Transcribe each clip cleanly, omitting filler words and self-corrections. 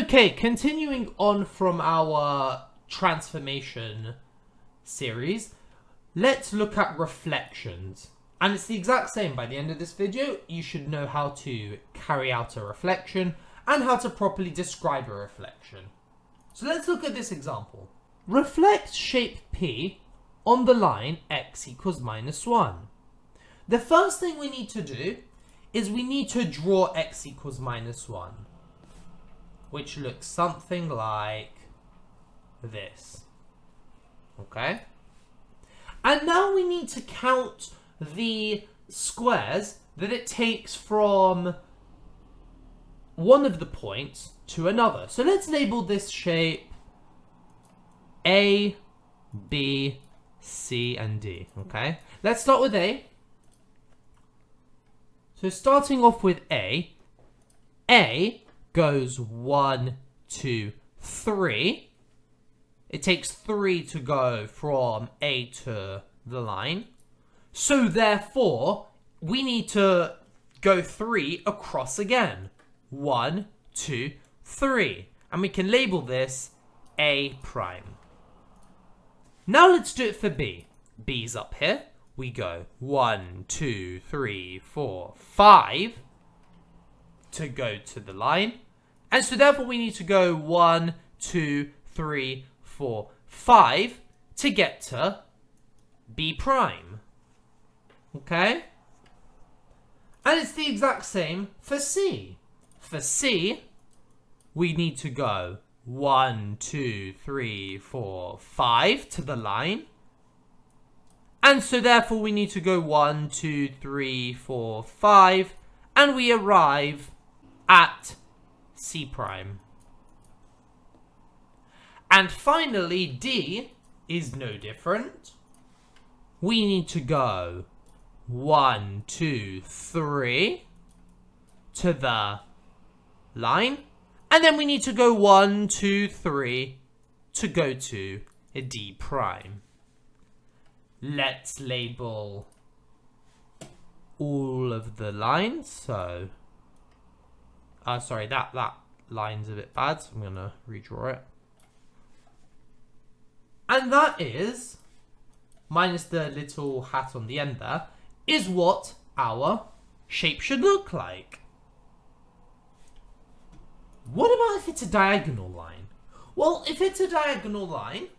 Okay, continuing on from our transformation series, let's look at reflections. And it's the exact same. By the end of this video, you should know how to carry out a reflection and how to properly describe a reflection. So let's look at this example. Reflect shape P on the line x equals -1. The first thing we need to do is we need to draw x equals -1, which looks something like this. Okay? And now we need to count the squares that it takes from one of the points to another. So let's label this shape A, B, C, and D. Okay? Let's start with A. So starting off with A goes 1, 2, 3. It takes 3 to go from A to the line. So therefore, we need to go 3 across again. 1, 2, 3. And we can label this A prime. Now let's do it for B. B's up here. We go 1, 2, 3, 4, 5 to go to the line. And so therefore we need to go 1, 2, 3, 4, 5 to get to B prime. Okay? And it's the exact same for C. For C, we need to go 1, 2, 3, 4, 5 to the line. And so therefore we need to go 1, 2, 3, 4, 5, and we arrive at C prime. And finally, D is no different. We need to go 1, 2, 3 to the line. And then we need to go 1, 2, 3 to go to a D prime. Let's label all of the lines. So, sorry, that line's a bit bad, so I'm going to redraw it. And that is, minus the little hat on the end there, is what our shape should look like. What about if it's a diagonal line? Well, if it's a diagonal line,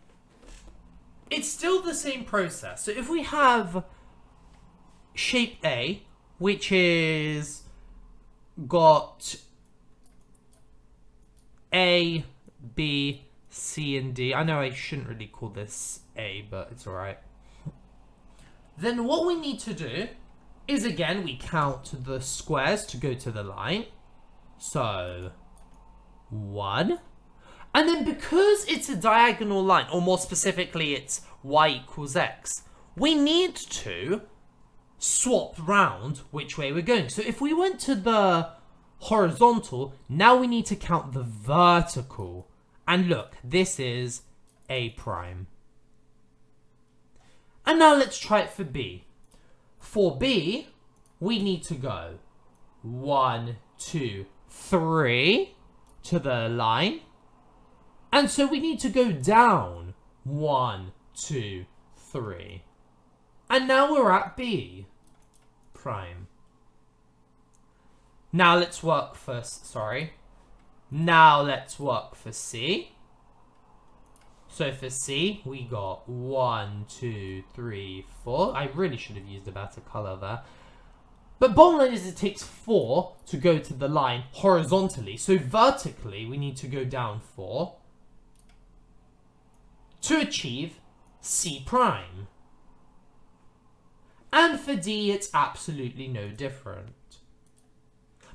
it's still the same process. So if we have shape A, which is got A, B, C, and D. I know I shouldn't really call this A, but it's alright. Then what we need to do is, again, we count the squares to go to the line. So 1. And then because it's a diagonal line, or more specifically it's y equals x, we need to swap round which way we're going. So if we went to the horizontal, now we need to count the vertical. And look, this is A prime. And now let's try it for B. For B, we need to go 1, 2, 3 to the line. And so we need to go down 1, 2, 3. And now we're at B prime. Now let's work for, Now let's work for C. So for C, we got 1, 2, 3, 4. I really should have used a better color there. But bottom line is it takes 4 to go to the line horizontally. So vertically, we need to go down 4 to achieve C prime. And for D, it's absolutely no different.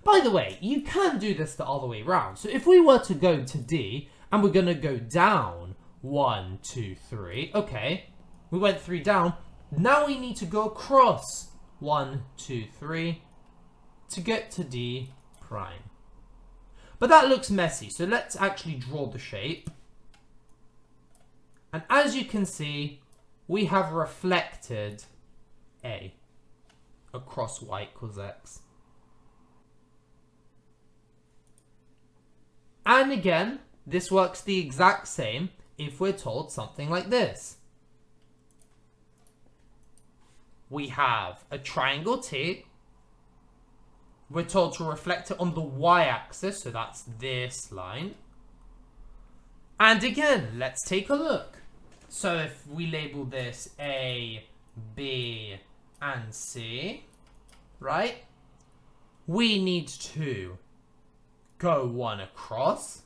By the way, you can do this the other way around. So if we were to go to D, and we're going to go down 1, 2, 3. Okay, we went 3 down. Now we need to go across 1, 2, 3 to get to D prime. But that looks messy, so let's actually draw the shape. And as you can see, we have reflected A across y equals x. And again, this works the exact same if we're told something like this. We have a triangle T. We're told to reflect it on the y-axis, so that's this line. And again, let's take a look. So if we label this A, B, and C, right? We need to go one across,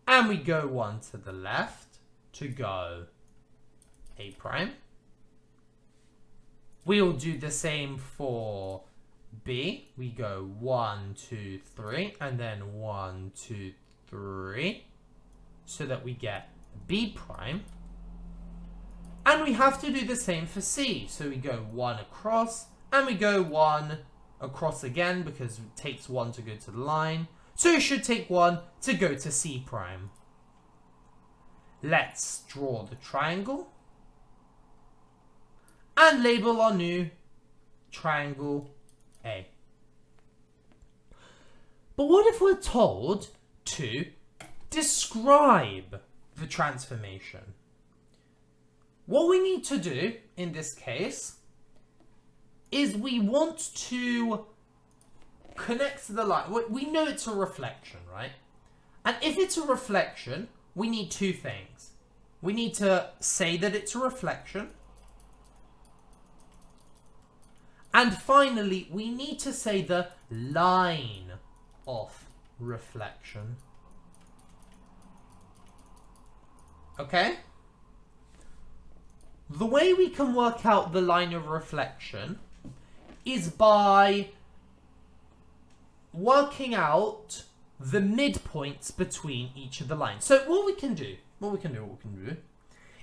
and we go one to the left to go A prime. We'll do the same for B. We go 1, 2, 3, and then 1, 2, 3, so that we get B prime. And we have to do the same for C. So we go 1 across, and we go 1 across again, because it takes 1 to go to the line. So it should take 1 to go to C prime. Let's draw the triangle and label our new triangle A. But what if we're told to describe the transformation? What we need to do in this case is we want to connect to the line. We know it's a reflection, right? And if it's a reflection, we need two things. We need to say that it's a reflection. And finally, we need to say the line of reflection. Okay? The way we can work out the line of reflection is by working out the midpoints between each of the lines. So what we can do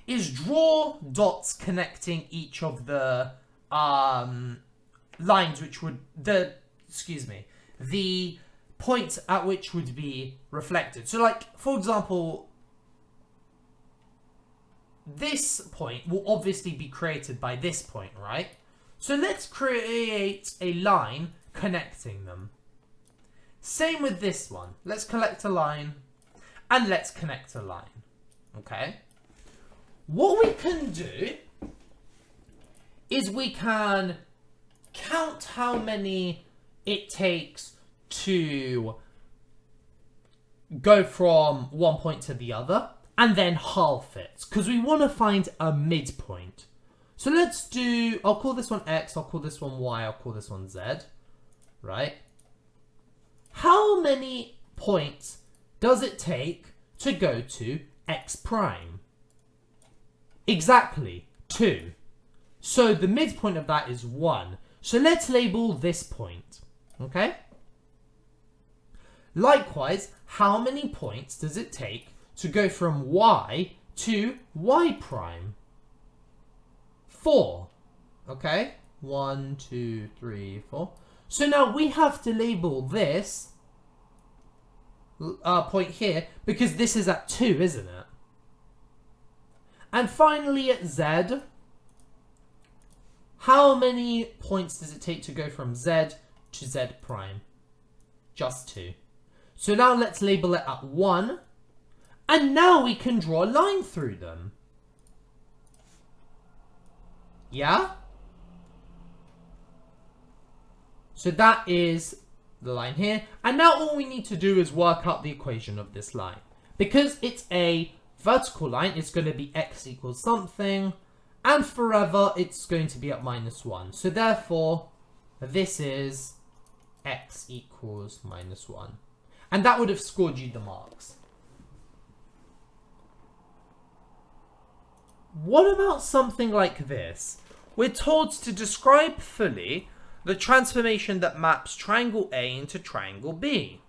is draw dots connecting each of the lines, which would the points at which would be reflected. So like, for example, this point will obviously be created by this point, right? So let's create a line connecting them. Same with this one. Let's collect a line and let's connect a line. Okay? What we can do is we can count how many it takes to go from one point to the other and then half it, because we want to find a midpoint. So let's do, I'll call this one X, I'll call this one Y, I'll call this one Z, right? How many points does it take to go to X prime? Exactly, 2. So the midpoint of that is 1. So let's label this point, okay? Likewise, how many points does it take to go from Y to Y prime? 4, okay? 1, 2, 3, 4. So now we have to label this point here, because this is at 2, isn't it? And finally at Z, how many points does it take to go from Z to Z prime? Just 2. So now let's label it at 1. And now we can draw a line through them. Yeah? So that is the line here. And now all we need to do is work out the equation of this line. Because it's a vertical line, it's going to be x equals something. And forever, it's going to be at -1. So therefore, this is x equals -1. And that would have scored you the marks. What about something like this? We're told to describe fully the transformation that maps triangle A into triangle B.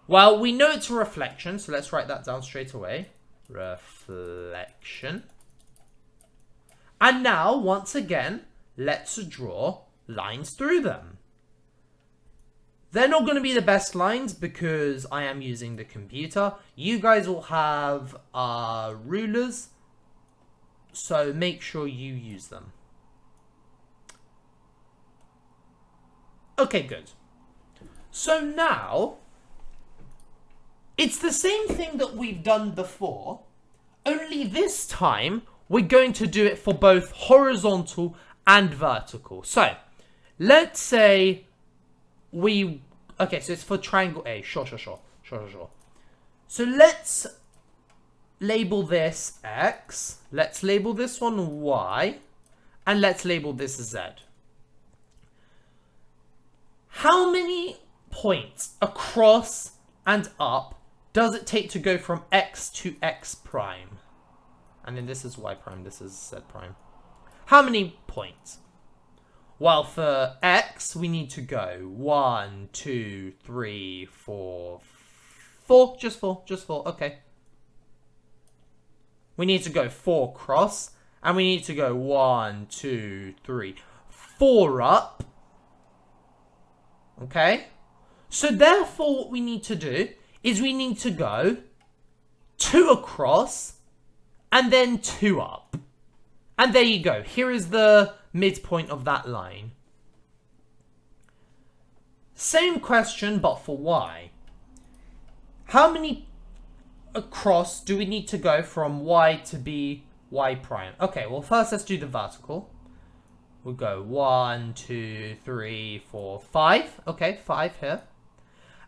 Well, we know it's a reflection, so let's write that down straight away. Reflection. And now, once again, let's draw lines through them. They're not going to be the best lines because I am using the computer. You guys will have rulers, so make sure you use them. Okay, good. So now, It's the same thing that we've done before, only this time we're going to do it for both horizontal and vertical. So, let's say okay, so it's for triangle A. Sure. So let's label this X, let's label this one Y, and let's label this Z. How many points across and up does it take to go from X to X prime? And then this is Y prime, this is Z prime. How many points? Well, for X, we need to go 1, 2, 3, 4, 4. Just 4, okay. We need to go 4 across, and we need to go 1, 2, 3, 4 up. Okay? So therefore, what we need to do is we need to go 2 across, and then 2 up. And there you go. Here is the midpoint of that line. Same question, but for Y. How many across do we need to go from Y to be Y prime? Okay, well first let's do the vertical. We'll go 1, 2, 3, 4, 5. Okay, 5 here.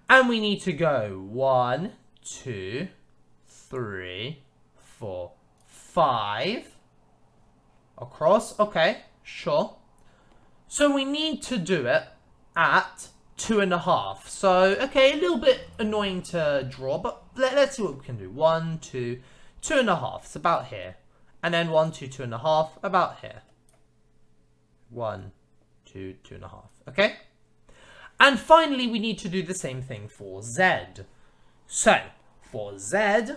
And we need to go 1, 2, 3, 4, 5. Across, okay, sure. So we need to do it at 2.5. So, okay, a little bit annoying to draw, but let's see what we can do. 1, 2, 2.5. It's about here. And then 1, 2, 2.5, about here. 1, 2, 2.5. Okay? And finally, we need to do the same thing for Z. So, for Z,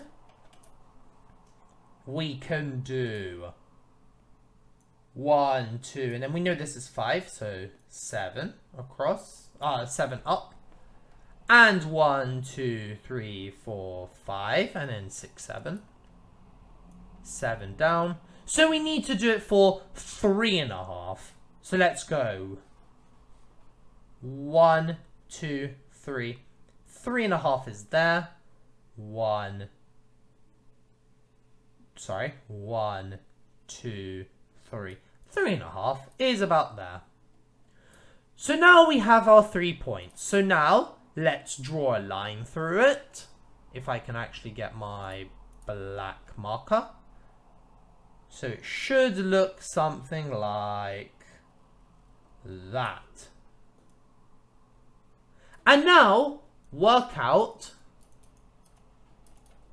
we can do 1, 2, and then we know this is 5, so 7 across, 7 up, and 1, 2, 3, 4, 5, and then 6, 7, 7 down. So we need to do it for 3.5. So let's go 1, 2, 3, 3.5 is there. 1, 2, 3. 3.5 is about there. So now we have our 3 points. So now let's draw a line through it. If I can actually get my black marker. So it should look something like that. And now work out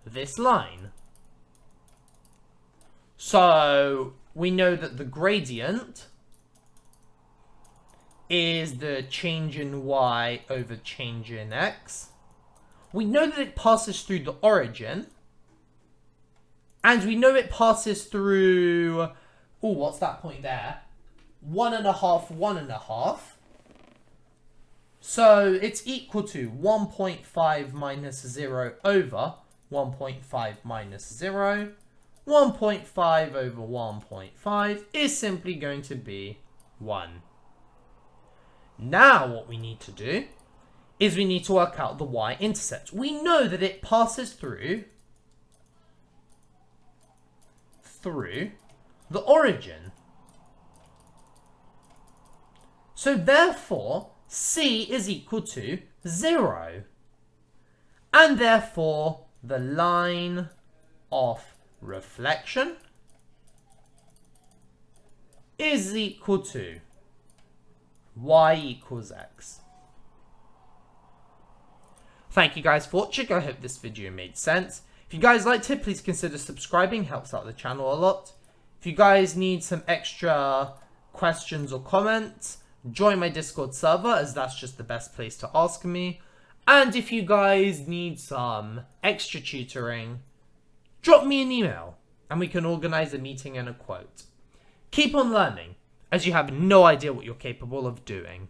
this line. So we know that the gradient is the change in Y over change in X. We know that it passes through the origin. And we know it passes through, what's that point there? 1.5, 1.5. So it's equal to 1.5 minus 0 over 1.5 minus 0. 1.5 over 1.5 is simply going to be 1. Now what we need to do is we need to work out the y-intercept. We know that it passes through the origin. So therefore, C is equal to 0. And therefore, the line of reflection is equal to y equals x. Thank you guys for watching. I hope this video made sense. If you guys liked it, please consider subscribing. Helps out the channel a lot. If you guys need some extra questions or comments, join my Discord server, as that's just the best place to ask me. And if you guys need some extra tutoring, drop me an email and we can organize a meeting and a quote. Keep on learning, as you have no idea what you're capable of doing.